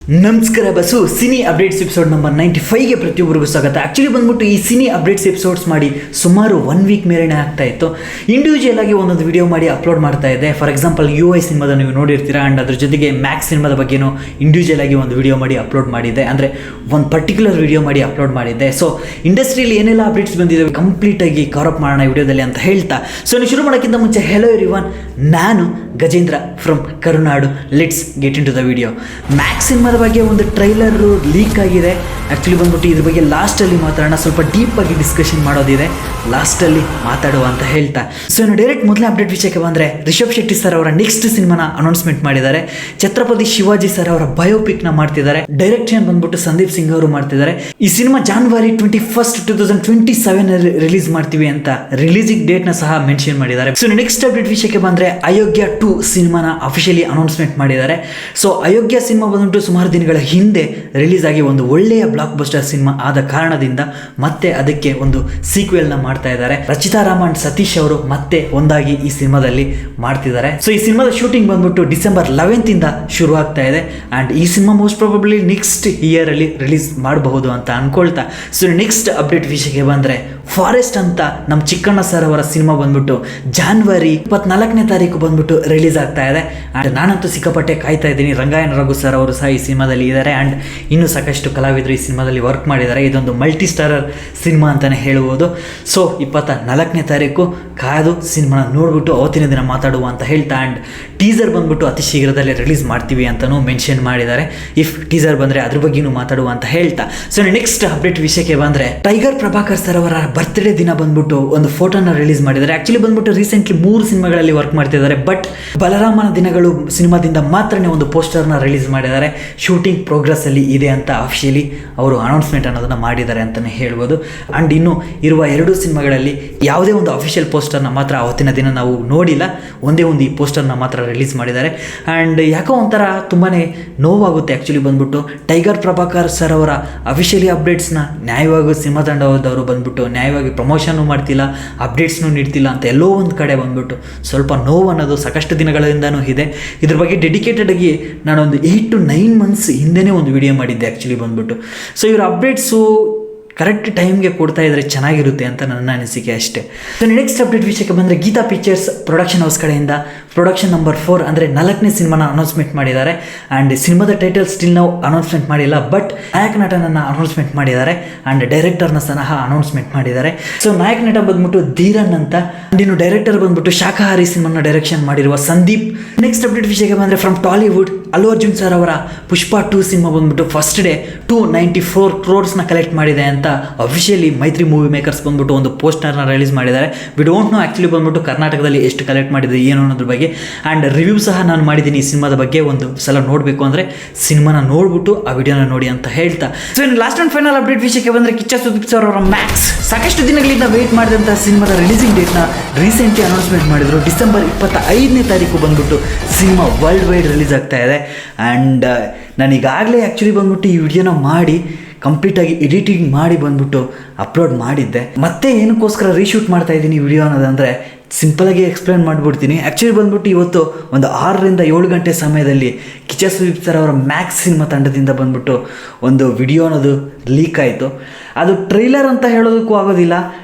ನಮಸ್ಕಾರ bus cine updates episode number 95ಗೆ ಪ್ರತಿಯೊಬ್ಬರಿಗೂ ಸ್ವಾಗತ. ಆ್ಯಕ್ಚುಲಿ ಬಂದ್ಬಿಟ್ಟು ಈ ಸಿನಿ ಅಪ್ಡೇಟ್ಸ್ ಎಪಿಸೋಡ್ಸ್ ಮಾಡಿ ಸುಮಾರು 1 ವೀಕ್ ಮೇಲೆನೇ ಆಗ್ತಾ ಇತ್ತು. ಇಂಡಿವಿಜುವಲ್ ಆಗಿ ಒಂದೊಂದು ವಿಡಿಯೋ ಮಾಡಿ ಅಪ್ಲೋಡ್ ಮಾಡ್ತಾ ಇದ್ದೆ. ಫಾರ್ ಎಕ್ಸಾಂಪಲ್ UI ಸಿನಿಮಾದ ನೀವು ನೋಡಿರ್ತೀರಾ. ಆ್ಯಂಡ್ ಅದ್ರ ಜೊತೆಗೆ ಮ್ಯಾಕ್ಸ್ ಸಿನಿಮಾದ ಬಗ್ಗೆನೂ ಇಂಡಿವಿಜುವಲ್ ಆಗಿ ಒಂದು ವಿಡಿಯೋ ಮಾಡಿ ಅಪ್ಲೋಡ್ ಮಾಡಿದ್ದೆ, ಅಂದರೆ ಒಂದು ಪರ್ಟಿಕ್ಯುಲರ್ ವಿಡಿಯೋ ಮಾಡಿ ಅಪ್ಲೋಡ್ ಮಾಡಿದ್ದೆ. ಸೊ ಇಂಡಸ್ಟ್ರಿಯಲ್ಲಿ ಏನೆಲ್ಲ ಅಪ್ಡೇಟ್ಸ್ ಬಂದಿದ್ದಾವೆ ಕಂಪ್ಲೀಟಾಗಿ ಕವರ್ ಅಪ್ ಮಾಡೋಣ ವಿಡಿಯೋದಲ್ಲಿ ಅಂತ ಹೇಳ್ತಾ, ಸೊ ನೀವು ಶುರು ಮಾಡೋಕ್ಕಿಂತ ಮುಂಚೆ ಹೆಲೋ ಎವ್ರಿವನ್, ನಾನು Gajendra from Karunadu. Let's get into the video. Max ಸಿನಿಮಾದ ಬಗ್ಗೆ ಒಂದು ಟ್ರೈಲರು ಲೀಕ್ ಆಗಿದೆ. ಆ್ಯಕ್ಚುಲಿ ಬಂದ್ಬಿಟ್ಟು ಇದ್ರ ಬಗ್ಗೆ ಲಾಸ್ಟಲ್ಲಿ ಮಾತಾಡೋಣ, ಸ್ವಲ್ಪ ಡೀಪಾಗಿ ಡಿಸ್ಕಷನ್ ಮಾಡೋದಿದೆ, ಲಾಸ್ಟಲ್ಲಿ ಮಾತಾಡುವ ಅಂತ ಹೇಳ್ತಾ. ಸೊ ಇನ್ನು ಡೈರೆಕ್ಟ್ ಮೊದಲೇ ಅಪ್ಡೇಟ್ ವಿಷಯಕ್ಕೆ ಬಂದರೆ, ರಿಷಬ್ ಶೆಟ್ಟಿ ಸರ್ ಅವರ ನೆಕ್ಸ್ಟ್ ಸಿನಿಮಾನ ಅನೌನ್ಸ್ಮೆಂಟ್ ಮಾಡಿದ್ದಾರೆ. ಛತ್ರಪತಿ ಶಿವಾಜಿ ಸರ್ ಅವರ ಬಯೋಪಿಕ್ನ ಮಾಡ್ತಿದ್ದಾರೆ. ಡೈರೆಕ್ಷನ್ ಬಂದ್ಬಿಟ್ಟು ಸಂದೀಪ್ ಸಿಂಗ್ ಅವರು ಮಾಡ್ತಿದ್ದಾರೆ. ಈ ಸಿನಿಮಾ January 21, 2027 ರಿಲೀಸ್ ಮಾಡ್ತೀವಿ ಅಂತ ರಿಲೀಸಿಂಗ್ ಡೇಟ್ನ ಸಹ ಮೆನ್ಷನ್ ಮಾಡಿದ್ದಾರೆ. ಸೊ ನೆಕ್ಸ್ಟ್ ಅಪ್ಡೇಟ್ ವಿಷಯಕ್ಕೆ ಬಂದರೆ, ಅಯೋಗ್ಯ 2 ಸಿನಿಮಾನ ಅಫಿಷಿಯಲಿ ಅನೌನ್ಸ್ಮೆಂಟ್ ಮಾಡಿದ್ದಾರೆ. ಸೊ ಅಯೋಗ್ಯ ಸಿನಿಮಾ ಬಂದ್ಬಿಟ್ಟು ಸುಮಾರು ದಿನಗಳ ಹಿಂದೆ ರಿಲೀಸ್ ಆಗಿ ಒಂದು ಒಳ್ಳೆಯ ಬ್ಲಾಕ್ ಬಸ್ಟರ್ ಸಿನಿಮಾ ಆದ ಕಾರಣದಿಂದ ಮತ್ತೆ ಅದಕ್ಕೆ ಒಂದು ಸೀಕ್ವೆಲ್ನ ಮಾಡ್ತಾ ಇದ್ದಾರೆ. ರಚಿತಾ ರಾಮನ್, ಸತೀಶ್ ಅವರು ಮತ್ತೆ ಒಂದಾಗಿ ಈ ಸಿನಿಮಾದಲ್ಲಿ ಮಾಡ್ತಿದ್ದಾರೆ. ಸೊ ಈ ಸಿನಿಮಾದ ಶೂಟಿಂಗ್ ಬಂದ್ಬಿಟ್ಟು December 11 ಶುರು ಆಗ್ತಾ ಇದೆ. ಆ್ಯಂಡ್ ಈ cinema most probably next year ಅಲ್ಲಿ ರಿಲೀಸ್ ಮಾಡಬಹುದು ಅಂತ ಅನ್ಕೊಳ್ತಾ, ಸೊ ನೆಕ್ಸ್ಟ್ ಅಪ್ಡೇಟ್ ವಿಷಯಕ್ಕೆ ಬಂದರೆ, ಫಾರೆಸ್ಟ್ ಅಂತ ನಮ್ಮ ಚಿಕ್ಕಣ್ಣ ಸರ್ ಅವರ ಸಿನಿಮಾ ಬಂದ್ಬಿಟ್ಟು January 24 ಬಂದ್ಬಿಟ್ಟು ರಿಲೀಸ್ ಆಗ್ತಾ ಇದೆ. ಆ್ಯಂಡ್ ನಾನಂತೂ ಸಿಕ್ಕಾಪಟ್ಟೆ ಕಾಯ್ತಾ ಇದ್ದೀನಿ. ರಂಗಾಯಣ ರಘು ಸರ್ ಅವರು ಸಹ ಈ ಸಿನಿಮಾದಲ್ಲಿ ಇದ್ದಾರೆ. ಆ್ಯಂಡ್ ಇನ್ನೂ ಸಾಕಷ್ಟು ಕಲಾವಿದರು ಈ ಸಿನಿಮಾದಲ್ಲಿ ವರ್ಕ್ ಮಾಡಿದ್ದಾರೆ. ಇದೊಂದು ಮಲ್ಟಿ ಸ್ಟಾರರ್ ಸಿನಿಮಾ ಅಂತಲೇ ಹೇಳ್ಬೋದು. ಸೊ 24 ಕಾದು ಸಿನಿಮಾನ ನೋಡ್ಬಿಟ್ಟು ಅವತ್ತಿನ ದಿನ ಮಾತಾಡುವ ಅಂತ ಹೇಳ್ತಾ, ಆ್ಯಂಡ್ ಟೀಸರ್ ಬಂದ್ಬಿಟ್ಟು ಅತಿ ಶೀಘ್ರದಲ್ಲೇ ರಿಲೀಸ್ ಮಾಡ್ತೀವಿ ಅಂತಲೂ ಮೆನ್ಷನ್ ಮಾಡಿದ್ದಾರೆ. ಇಫ್ ಟೀಸರ್ ಬಂದರೆ ಅದ್ರ ಬಗ್ಗೆನೂ ಮಾತಾಡುವ ಅಂತ ಹೇಳ್ತಾ, ಸೊ ನೆಕ್ಸ್ಟ್ ಅಪ್ಡೇಟ್ ವಿಷಯಕ್ಕೆ ಬಂದರೆ, ಟೈಗರ್ ಪ್ರಭಾಕರ್ ಸರ್ ಅವರ ಬರ್ತ್ಡೇ ದಿನ ಬಂದ್ಬಿಟ್ಟು ಒಂದು ಫೋಟೋನ ರಿಲೀಸ್ ಮಾಡಿದ್ದಾರೆ. ಆ್ಯಕ್ಚುಲಿ ಬಂದ್ಬಿಟ್ಟು ರೀಸೆಂಟ್ಲಿ 3 ಸಿನಿಮಾಗಳಲ್ಲಿ ವರ್ಕ್ ಮಾಡ್ತಿದ್ದಾರೆ. ಬಟ್ ಬಲರಾಮನ ದಿನಗಳು ಸಿನಿಮಾದಿಂದ ಮಾತ್ರನೇ ಒಂದು ಪೋಸ್ಟರ್ನ ರಿಲೀಸ್ ಮಾಡಿದ್ದಾರೆ. ಶೂಟಿಂಗ್ ಪ್ರೋಗ್ರೆಸ್ ಅಲ್ಲಿ ಇದೆ ಅಂತ ಅಫಿಷಿಯಲಿ ಅವರು ಅನೌನ್ಸ್ಮೆಂಟ್ ಅನ್ನೋದನ್ನ ಮಾಡಿದ್ದಾರೆ ಅಂತಲೇ ಹೇಳ್ಬೋದು. ಆ್ಯಂಡ್ ಇನ್ನು ಇರುವ 2 ಸಿನಿಮಾಗಳಲ್ಲಿ ಯಾವುದೇ ಒಂದು ಅಫಿಷಿಯಲ್ ಪೋಸ್ಟರ್ನ ಮಾತ್ರ ಅವತ್ತಿನ ದಿನ ನಾವು ನೋಡಿಲ್ಲ. ಒಂದೇ ಒಂದು ಈ ಪೋಸ್ಟರ್ನ ಮಾತ್ರ ರಿಲೀಸ್ ಮಾಡಿದ್ದಾರೆ. ಆ್ಯಂಡ್ ಯಾಕೋ ಒಂಥರ ತುಂಬಾ ನೋವಾಗುತ್ತೆ. ಆ್ಯಕ್ಚುಲಿ ಬಂದ್ಬಿಟ್ಟು ಟೈಗರ್ ಪ್ರಭಾಕರ್ ಸರ್ ಅವರ ಅಫಿಷಿಯಲಿ ಅಪ್ಡೇಟ್ಸ್ನ ನ್ಯಾಯವಾಗಿ ಸಿನಿಮಾ ತಂಡದವರು ಬಂದ್ಬಿಟ್ಟು ನ್ಯಾಯವಾಗಿ ಪ್ರಮೋಷನ್ನು ಮಾಡ್ತಿಲ್ಲ, ಅಪ್ಡೇಟ್ಸ್ನೂ ನೀಡ್ತಿಲ್ಲ ಅಂತ ಎಲ್ಲೋ ಒಂದು ಕಡೆ ಬಂದ್ಬಿಟ್ಟು ಸ್ವಲ್ಪ ನೋವು ಅನ್ನೋದು ಸಾಕಷ್ಟು ದಿನಗಳಿಂದನೂ ಇದೆ. ಇದ್ರ ಬಗ್ಗೆ ಡೆಡಿಕೇಟೆಡ್ ಆಗಿ ನಾನೊಂದು 8 to 9 months ಹಿಂದೆನೇ ಒಂದು ವಿಡಿಯೋ ಮಾಡಿದ್ದೆ ಆ್ಯಕ್ಚುಲಿ ಬಂದ್ಬಿಟ್ಟು. ಸೊ ಇವ್ರ ಅಪ್ಡೇಟ್ಸು ಕರೆಕ್ಟ್ ಟೈಮ್ಗೆ ಕೊಡ್ತಾ ಇದ್ರೆ ಚೆನ್ನಾಗಿರುತ್ತೆ ಅಂತ ನನ್ನ ಅನಿಸಿಕೆ ಅಷ್ಟೇ. ಸೊ ನೆಕ್ಸ್ಟ್ ಅಪ್ಡೇಟ್ ವಿಷಯಕ್ಕೆ ಬಂದರೆ, ಗೀತಾ ಪಿಕ್ಚರ್ಸ್ ಪ್ರೊಡಕ್ಷನ್ ಹೌಸ್ ಕಡೆಯಿಂದ ಪ್ರೊಡಕ್ಷನ್ ನಂಬರ್ 4 ಅಂದರೆ 4ನೇ ಸಿನಿಮಾನ ಅನೌನ್ಸ್ಮೆಂಟ್ ಮಾಡಿದ್ದಾರೆ. ಆ್ಯಂಡ್ ಸಿನಿಮಾದ ಟೈಟಲ್ ಸ್ಟಿಲ್ ನಾವು ಅನೌನ್ಸ್ಮೆಂಟ್ ಮಾಡಿಲ್ಲ, ಬಟ್ ನಾಯಕ ನಟನನ್ನು ಅನೌನ್ಸ್ಮೆಂಟ್ ಮಾಡಿದ್ದಾರೆ. ಆ್ಯಂಡ್ ಡೈರೆಕ್ಟರ್ನ ಸಹ ಅನೌನ್ಸ್ಮೆಂಟ್ ಮಾಡಿದ್ದಾರೆ. ಸೊ ನಾಯಕ ನಟ ಬಂದ್ಬಿಟ್ಟು ಧೀರನ್ ಅಂತ, ಇನ್ನು ಡೈರೆಕ್ಟರ್ ಬಂದ್ಬಿಟ್ಟು ಶಾಖಾಹಾರಿ ಸಿನಿಮಾನ ಡೈರೆಕ್ಷನ್ ಮಾಡಿರುವ ಸಂದೀಪ್. ನೆಕ್ಸ್ಟ್ ಅಪ್ಡೇಟ್ ವಿಷಯಕ್ಕೆ ಬಂದರೆ, from Tollywood Allu Arjun sir ಅವರ ಪುಷ್ಪ 2 ಸಿನಿಮಾ ಬಂದ್ಬಿಟ್ಟು ಫಸ್ಟ್ ಡೇ 294 crores ಕಲೆಕ್ಟ್ ಮಾಡಿದೆ ಅಂತ ಅಫಿಷಿಯಲಿ ಮೈತ್ರಿ ಮೂವಿ ಮೇಕರ್ಸ್ ಬಂದ್ಬಿಟ್ಟು ಒಂದು ಪೋಸ್ಟರ್ನ ರಿಲೀಸ್ ಮಾಡಿದ್ದಾರೆ. ವಿ ಡೋಂಟ್ ನೋ ಆ್ಯಕ್ಚುಲಿ ಬಂದ್ಬಿಟ್ಟು ಕರ್ನಾಟಕದಲ್ಲಿ ಎಷ್ಟು ಕಲೆಕ್ಟ್ ಮಾಡಿದೆ ಏನು ಅನ್ನೋದ್ರ ಬಗ್ಗೆ. ಆ್ಯಂಡ್ ರಿವ್ಯೂ ಸಹ ನಾನು ಮಾಡಿದ್ದೀನಿ ಈ ಸಿನಿಮಾದ ಬಗ್ಗೆ. ಒಂದು ಸಲ ನೋಡಬೇಕು ಅಂದರೆ ಸಿನಿಮಾನ ನೋಡ್ಬಿಟ್ಟು ಆ ವಿಡಿಯೋನ ನೋಡಿ ಅಂತ ಹೇಳ್ತಾ, ಸೊ ಇನ್ನು ಲಾಸ್ಟ್ ಆ್ಯಂಡ್ ಫೈನಲ್ ಅಪ್ಡೇಟ್ ವಿಷಯಕ್ಕೆ ಬಂದರೆ, ಕಿಚ್ಚ ಸುದೀಪ್ ಸರ್ ಅವರ ಮ್ಯಾಕ್ಸ್ ಸಾಕಷ್ಟು ದಿನಗಳಿಂದ ವೆಯ್ಟ್ ಮಾಡಿದಂಥ ಸಿನಿಮಾದ ರಿಲೀಸಿಂಗ್ ಡೇಟ್ನ ರೀಸೆಂಟ್ಲಿ ಅನೌನ್ಸ್ಮೆಂಟ್ ಮಾಡಿದರು. December 25 ಬಂದ್ಬಿಟ್ಟು ಸಿನಿಮಾ ವರ್ಲ್ಡ್ ವೈಡ್ ರಿಲೀಸ್ ಆಗ್ತಾ ಇದೆ. ಆ್ಯಂಡ್ ನಾನು ಈಗಾಗಲೇ ಆ್ಯಕ್ಚುಲಿ ಬಂದ್ಬಿಟ್ಟು ಈ ವಿಡಿಯೋನ ಮಾಡಿ ಕಂಪ್ಲೀಟಾಗಿ ಎಡಿಟಿಂಗ್ ಮಾಡಿ ಬಂದ್ಬಿಟ್ಟು ಅಪ್ಲೋಡ್ ಮಾಡಿದ್ದೆ. ಮತ್ತೆ ಏನಕ್ಕೋಸ್ಕರ ರೀಶೂಟ್ ಮಾಡ್ತಾ ಇದ್ದೀನಿ ಈ ವಿಡಿಯೋ ಅನ್ನೋದಂದರೆ, ಸಿಂಪಲಾಗಿ ಎಕ್ಸ್ಪ್ಲೇನ್ ಮಾಡಿಬಿಡ್ತೀನಿ. ಆ್ಯಕ್ಚುಲಿ ಬಂದ್ಬಿಟ್ಟು ಇವತ್ತು ಒಂದು 6 ರಿಂದ 7 ಗಂಟೆ ಸಮಯದಲ್ಲಿ ಕಿಚ್ಚ ಸುದೀಪ್ ಸರ್ ಅವರ ಮ್ಯಾಕ್ಸ್ ಸಿನಿಮಾ ತಂಡದಿಂದ ಬಂದ್ಬಿಟ್ಟು ಒಂದು ವಿಡಿಯೋ ಅನ್ನೋದು ಲೀಕ್ ಆಯಿತು. ಅದು ಟ್ರೈಲರ್ ಅಂತ ಹೇಳೋದಕ್ಕೂ ಆಗೋದಿಲ್ಲ,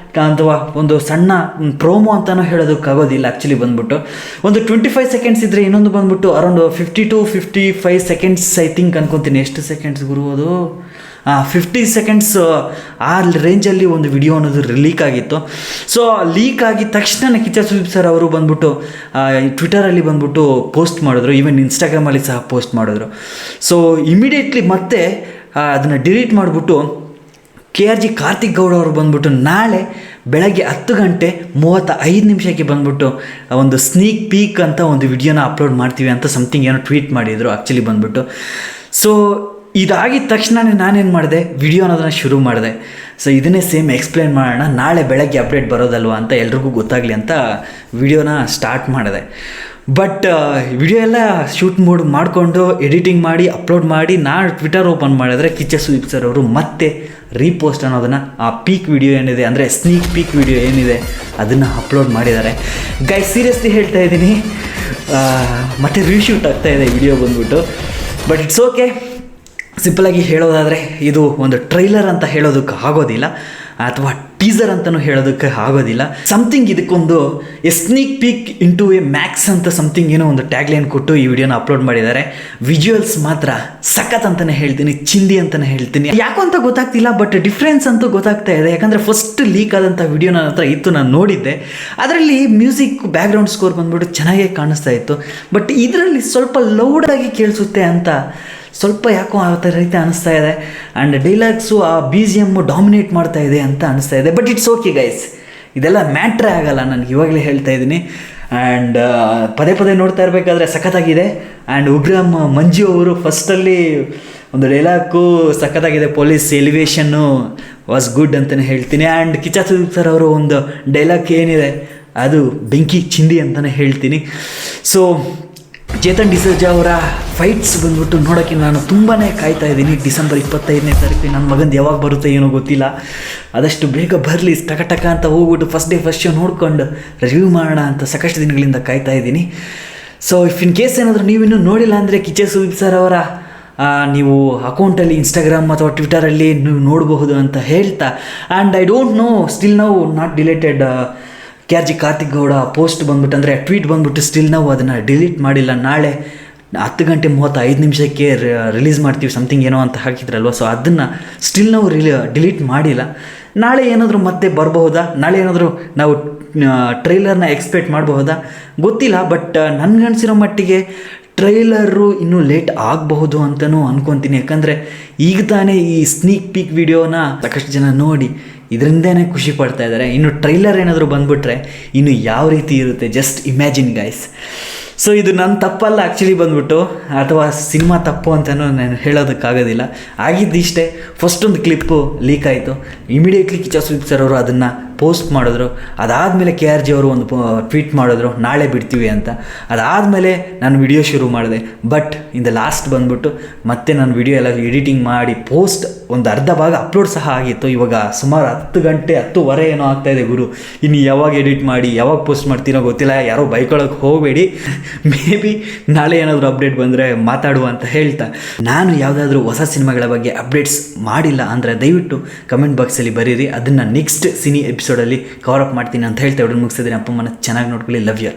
ಅಥವಾ ಒಂದು ಸಣ್ಣ ಪ್ರೋಮೋ ಅಂತಲೂ ಹೇಳೋದಕ್ಕಾಗೋದಿಲ್ಲ. ಆ್ಯಕ್ಚುಲಿ ಬಂದ್ಬಿಟ್ಟು ಒಂದು 25 seconds ಇದ್ದರೆ, ಇನ್ನೊಂದು ಬಂದ್ಬಿಟ್ಟು around 50 to 55 seconds I think ಅನ್ಕೊತೀನಿ. ಎಷ್ಟು ಸೆಕೆಂಡ್ಸ್ ಗುರುವುದು? 50 seconds ಆ ರೇಂಜಲ್ಲಿ ಒಂದು ವಿಡಿಯೋ ಅನ್ನೋದು ಲೀಕ್ ಆಗಿತ್ತು. ಸೊ ಲೀಕ್ ಆಗಿದ ತಕ್ಷಣ ಕಿಚ್ಚ ಸುದೀಪ್ ಸರ್ ಅವರು ಬಂದ್ಬಿಟ್ಟು ಟ್ವಿಟರಲ್ಲಿ ಬಂದ್ಬಿಟ್ಟು ಪೋಸ್ಟ್ ಮಾಡಿದ್ರು, ಈವನ್ ಇನ್ಸ್ಟಾಗ್ರಾಮಲ್ಲಿ ಸಹ ಪೋಸ್ಟ್ ಮಾಡಿದ್ರು. ಸೊ ಇಮಿಡಿಯೇಟ್ಲಿ ಮತ್ತೆ ಅದನ್ನು ಡಿಲೀಟ್ ಮಾಡಿಬಿಟ್ಟು KRG ಕಾರ್ತಿಕ್ ಗೌಡ ಅವರು ಬಂದ್ಬಿಟ್ಟು ನಾಳೆ ಬೆಳಗ್ಗೆ 10:35 ಬಂದ್ಬಿಟ್ಟು ಒಂದು ಸ್ನೀಕ್ ಪೀಕ್ ಅಂತ ಒಂದು ವಿಡಿಯೋನ ಅಪ್ಲೋಡ್ ಮಾಡ್ತೀವಿ ಅಂತ ಸಮಥಿಂಗ್ ಏನೋ ಟ್ವೀಟ್ ಮಾಡಿದರು ಆ್ಯಕ್ಚುಲಿ ಬಂದ್ಬಿಟ್ಟು. ಸೊ ಇದಾಗಿದ ತಕ್ಷಣ ನಾನೇನು ಮಾಡಿದೆ, ವಿಡಿಯೋ ಅನ್ನೋದನ್ನು ಶುರು ಮಾಡಿದೆ. ಸೊ ಇದನ್ನೇ ಸೇಮ್ ಎಕ್ಸ್ಪ್ಲೇನ್ ಮಾಡೋಣ, ನಾಳೆ ಬೆಳಗ್ಗೆ ಅಪ್ಡೇಟ್ ಬರೋದಲ್ವ ಅಂತ ಎಲ್ರಿಗೂ ಗೊತ್ತಾಗಲಿ ಅಂತ ವಿಡಿಯೋನ ಸ್ಟಾರ್ಟ್ ಮಾಡಿದೆ. ಬಟ್ ವಿಡಿಯೋ ಎಲ್ಲ ಶೂಟ್ ಮಾಡಿಕೊಂಡು ಎಡಿಟಿಂಗ್ ಮಾಡಿ ಅಪ್ಲೋಡ್ ಮಾಡಿ ನಾನು ಟ್ವಿಟರ್ ಓಪನ್ ಮಾಡಿದ್ರೆ, ಕಿಚ್ಚ ಸುದೀಪ್ ಸರ್ ಅವರು ಮತ್ತೆ ರೀಪೋಸ್ಟ್ ಅನ್ನೋದನ್ನು ಆ ಪೀಕ್ ವಿಡಿಯೋ ಏನಿದೆ, ಅಂದರೆ ಸ್ನೀಕ್ ಪೀಕ್ ವಿಡಿಯೋ ಏನಿದೆ ಅದನ್ನು ಅಪ್ಲೋಡ್ ಮಾಡಿದ್ದಾರೆ. ಸೀರಿಯಸ್ಲಿ ಹೇಳ್ತಾ ಇದ್ದೀನಿ, ಮತ್ತು ರೀಶೂಟ್ ಆಗ್ತಾಯಿದೆ ವಿಡಿಯೋ ಬಂದ್ಬಿಟ್ಟು. ಬಟ್ ಇಟ್ಸ್ ಓಕೆ, ಸಿಂಪಲಾಗಿ ಹೇಳೋದಾದರೆ ಇದು ಒಂದು ಟ್ರೈಲರ್ ಅಂತ ಹೇಳೋದಕ್ಕೆ ಆಗೋದಿಲ್ಲ, ಅಥವಾ ಟೀಸರ್ ಅಂತಲೂ ಹೇಳೋದಕ್ಕೆ ಆಗೋದಿಲ್ಲ. ಸಮಥಿಂಗ್ ಇದಕ್ಕೊಂದು sneak peak into A Max ಅಂತ ಸಮಥಿಂಗ್ ಏನೋ ಒಂದು ಟ್ಯಾಗ್ಲೈನ್ ಕೊಟ್ಟು ಈ ವಿಡಿಯೋನ ಅಪ್ಲೋಡ್ ಮಾಡಿದ್ದಾರೆ. ವಿಜುವಲ್ಸ್ ಮಾತ್ರ ಸಖತ್ ಅಂತಲೇ ಹೇಳ್ತೀನಿ, ಚಿಂದಿ ಅಂತಲೇ ಹೇಳ್ತೀನಿ. ಯಾಕೋ ಅಂತ ಗೊತ್ತಾಗ್ತಿಲ್ಲ, ಬಟ್ ಡಿಫ್ರೆನ್ಸ್ ಅಂತೂ ಗೊತ್ತಾಗ್ತಾ ಇದೆ. ಯಾಕಂದರೆ ಫಸ್ಟ್ ಲೀಕ್ ಆದಂಥ ವಿಡಿಯೋ ನನ್ನ ಹತ್ರ ಇತ್ತು, ನಾನು ನೋಡಿದ್ದೆ. ಅದರಲ್ಲಿ ಮ್ಯೂಸಿಕ್ ಬ್ಯಾಕ್ಗ್ರೌಂಡ್ ಸ್ಕೋರ್ ಬಂದ್ಬಿಟ್ಟು ಚೆನ್ನಾಗೇ ಕಾಣಿಸ್ತಾ ಇತ್ತು. ಬಟ್ ಇದರಲ್ಲಿ ಸ್ವಲ್ಪ ಲೌಡಾಗಿ ಕೇಳಿಸುತ್ತೆ ಅಂತ ಸ್ವಲ್ಪ ಯಾಕೋ ಆ ಥರ ರೀತಿ ಅನಿಸ್ತಾ ಇದೆ. ಆ್ಯಂಡ್ ಡೈಲಾಗ್ಸು ಆ BGM ಡಾಮಿನೇಟ್ ಮಾಡ್ತಾ ಇದೆ ಅಂತ ಅನಿಸ್ತಾ ಇದೆ. ಬಟ್ ಇಟ್ಸ್ ಓಕೆ ಗೈಸ್, ಇದೆಲ್ಲ ಮ್ಯಾಟ್ರೇ ಆಗಲ್ಲ, ನನಗೆ ಇವಾಗಲೇ ಹೇಳ್ತಾ ಇದ್ದೀನಿ. ಆ್ಯಂಡ್ ಪದೇ ಪದೇ ನೋಡ್ತಾ ಇರಬೇಕಾದ್ರೆ ಸಖತ್ತಾಗಿದೆ. ಆ್ಯಂಡ್ ಉಗ್ರಂ ಮಂಜು ಅವರು ಫಸ್ಟಲ್ಲಿ ಒಂದು ಡೈಲಾಗು ಸಖತ್ತಾಗಿದೆ, ಪೊಲೀಸ್ ಎಲಿವೇಶನ್ನು ವಾಸ್ ಗುಡ್ ಅಂತಲೇ ಹೇಳ್ತೀನಿ. ಆ್ಯಂಡ್ ಕಿಚ್ಚ ಸುದೀಪ್ ಸರ್ ಅವರು ಒಂದು ಡೈಲಾಗ್ ಏನಿದೆ ಅದು ಬೆಂಕಿ ಚಿಂದಿ ಅಂತಲೇ ಹೇಳ್ತೀನಿ. ಸೊ ಚೇತನ್ ಡಿಸೋಜಾ ಅವರ ಫೈಟ್ಸ್ ಬಂದ್ಬಿಟ್ಟು ನೋಡೋಕ್ಕೆ ನಾನು ತುಂಬಾ ಕಾಯ್ತಾ ಇದ್ದೀನಿ. ಡಿಸೆಂಬರ್ 25ನೇ ತಾರೀಕು ನನ್ನ ಮಗಂದು ಯಾವಾಗ ಬರುತ್ತೆ ಏನೋ ಗೊತ್ತಿಲ್ಲ, ಆದಷ್ಟು ಬೇಗ ಬರಲಿ, ಟಕ ಅಂತ ಹೋಗ್ಬಿಟ್ಟು ಫಸ್ಟ್ ಡೇ ಫಸ್ಟ್ ಶೋ ನೋಡ್ಕೊಂಡು ರಿವ್ಯೂ ಮಾಡೋಣ ಅಂತ ಸಾಕಷ್ಟು ದಿನಗಳಿಂದ ಕಾಯ್ತಾ ಇದ್ದೀನಿ. ಸೊ ಇಫ್ ಇನ್ ಕೇಸ್ ಏನಾದರೂ ನೀವಿನ್ನೂ ನೋಡಿಲ್ಲ ಅಂದರೆ ಕಿಚ್ಚ ಸುದೀಪ್ ಸರ್ ಅವರ ನೀವು ಅಕೌಂಟಲ್ಲಿ ಇನ್ಸ್ಟಾಗ್ರಾಮ್ ಅಥವಾ ಟ್ವಿಟರಲ್ಲಿ ನೀವು ನೋಡಬಹುದು ಅಂತ ಹೇಳ್ತಾ, and I don't know still now not deleted KRG Karthik Gowda post ಬಂದ್ಬಿಟ್ಟು, ಅಂದರೆ ಟ್ವೀಟ್ ಬಂದ್ಬಿಟ್ಟು ಸ್ಟಿಲ್ ನಾವು ಅದನ್ನು ಡಿಲೀಟ್ ಮಾಡಿಲ್ಲ. ನಾಳೆ 10:35 ರಿಲೀಸ್ ಮಾಡ್ತೀವಿ ಸಮಥಿಂಗ್ ಏನೋ ಅಂತ ಹಾಕಿದ್ರಲ್ವ. ಸೊ ಅದನ್ನು ಸ್ಟಿಲ್ ನಾವು ಡಿಲೀಟ್ ಮಾಡಿಲ್ಲ. ನಾಳೆ ಏನಾದರೂ ಮತ್ತೆ ಬರಬಹುದಾ, ನಾಳೆ ಏನಾದರೂ ನಾವು ಟ್ರೈಲರ್ನ ಎಕ್ಸ್ಪೆಕ್ಟ್ ಮಾಡಬಹುದಾ ಗೊತ್ತಿಲ್ಲ. ಬಟ್ ನನಗನ್ಸಿರೋ ಮಟ್ಟಿಗೆ ಟ್ರೈಲರು ಇನ್ನೂ ಲೇಟ್ ಆಗಬಹುದು ಅಂತಲೂ ಅಂದ್ಕೊತೀನಿ. ಯಾಕಂದರೆ ಈಗ ತಾನೇ ಈ ಸ್ನೀಕ್ ಪೀಕ್ ವಿಡಿಯೋನ ಸಾಕಷ್ಟು ಜನ ನೋಡಿ ಇದರಿಂದನೇ ಖುಷಿ ಪಡ್ತಾ ಇದ್ದಾರೆ. ಇನ್ನು ಟ್ರೈಲರ್ ಏನಾದರೂ ಬಂದುಬಿಟ್ರೆ ಇನ್ನು ಯಾವ ರೀತಿ ಇರುತ್ತೆ, ಜಸ್ಟ್ ಇಮ್ಯಾಜಿನ್ ಗೈಸ್. ಸೊ ಇದು ನನ್ನ ತಪ್ಪಲ್ಲ ಆ್ಯಕ್ಚುಲಿ ಬಂದ್ಬಿಟ್ಟು, ಅಥವಾ ಸಿನಿಮಾ ತಪ್ಪು ಅಂತಲೂ ನಾನು ಹೇಳೋದಕ್ಕಾಗೋದಿಲ್ಲ. ಆಗಿದ್ದಿಷ್ಟೇ, ಫಸ್ಟ್ ಒಂದು ಕ್ಲಿಪ್ಪು ಲೀಕ್ ಆಯಿತು, ಇಮಿಡಿಯೇಟ್ಲಿ ಕಿಚ್ಚ ಸುದೀಪ್ ಸರ್ ಅವರು ಅದನ್ನು ಪೋಸ್ಟ್ ಮಾಡಿದ್ರು. ಅದಾದಮೇಲೆ KRG ಅವರು ಒಂದು ಟ್ವೀಟ್ ಮಾಡಿದ್ರು, ನಾಳೆ ಬಿಡ್ತೀವಿ ಅಂತ. ಅದಾದಮೇಲೆ ನಾನು ವಿಡಿಯೋ ಶುರು ಮಾಡಿದೆ. ಬಟ್ ಇನ್ ದ ಲಾಸ್ಟ್ ಬಂದ್ಬಿಟ್ಟು ಮತ್ತೆ ನಾನು ವಿಡಿಯೋ ಎಲ್ಲ ಎಡಿಟಿಂಗ್ ಮಾಡಿ ಪೋಸ್ಟ್ ಒಂದು ಅರ್ಧ ಭಾಗ ಅಪ್ಲೋಡ್ ಸಹ ಆಗಿತ್ತು. ಇವಾಗ ಸುಮಾರು 10:30 ಏನೋ ಆಗ್ತಾಯಿದೆ ಗುರು. ಇನ್ನು ಯಾವಾಗ ಎಡಿಟ್ ಮಾಡಿ ಯಾವಾಗ ಪೋಸ್ಟ್ ಮಾಡ್ತೀನೋ ಗೊತ್ತಿಲ್ಲ. ಯಾರೋ ಬೈಕೊಳಕ್ಕೆ ಹೋಗಬೇಡಿ, ಮೇ ಬಿ ನಾಳೆ ಏನಾದರೂ ಅಪ್ಡೇಟ್ ಬಂದರೆ ಮಾತಾಡುವ ಅಂತ ಹೇಳ್ತಾ, ನಾನು ಯಾವುದಾದ್ರೂ ಹೊಸ ಸಿನಿಮಾಗಳ ಬಗ್ಗೆ ಅಪ್ಡೇಟ್ಸ್ ಮಾಡಿಲ್ಲ ಅಂದರೆ ದಯವಿಟ್ಟು ಕಮೆಂಟ್ ಬಾಕ್ಸಲ್ಲಿ ಬರೀರಿ. ಅದನ್ನು ನೆಕ್ಸ್ಟ್ ಸಿನಿ ಎಪಿಸೋಡಲ್ಲಿ ಕವರ್ ಅಪ್ ಮಾಡ್ತೀನಿ ಅಂತ ಹೇಳ್ತಾ ವಿಡಿಯೋ ಮುಗಿಸಿದ್ದೀನಿ. ಅಪ್ಪ ಅಮ್ಮನ ಚೆನ್ನಾಗಿ ನೋಡ್ಕೊಳ್ಳಿ. Love you.